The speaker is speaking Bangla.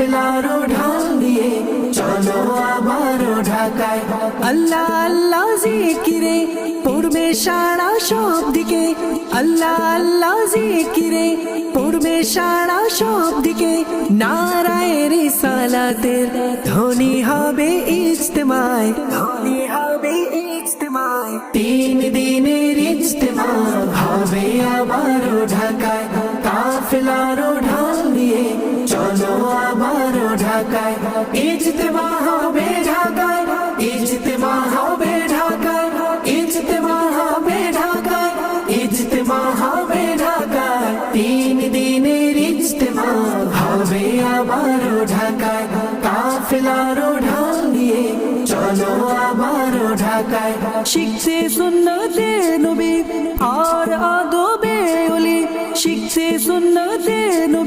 কাফেলারও ঢাল নিয়ে চলো আবারও ঢাকায়। আল্লাহ আল্লাহ জিকিরে পড়বে সারা সব দিকে, আল্লাহ আল্লাহ জিকিরে পড়বে সারা সব দিকে। নারায়ে রিসালাতের ধ্বনি হবে ইজতেমায়, ধ্বনি হবে ইজতেমায়। 3 দিনের ইজতেমা হবে আবারও ঢাকায়। কাফেলারও ঢাল নিয়ে চলো আবারও ঢাকায়। ইজতেমা হবে ঢাকায়, ইজতেমা হবে ঢাকায়, ইজতেমা হবে ঢাকায়, ইজতেমা হবে ঢাকায়। 3 দিনের ইজতেমা হবে আবারও ঢাকায়। কাফেলারও ঢাল নিয়ে চলো আবারও ঢাকায়। শিখছে সুন্নতে নবী আর আদবে ওলি, শিখছে সুন্নতে নবী।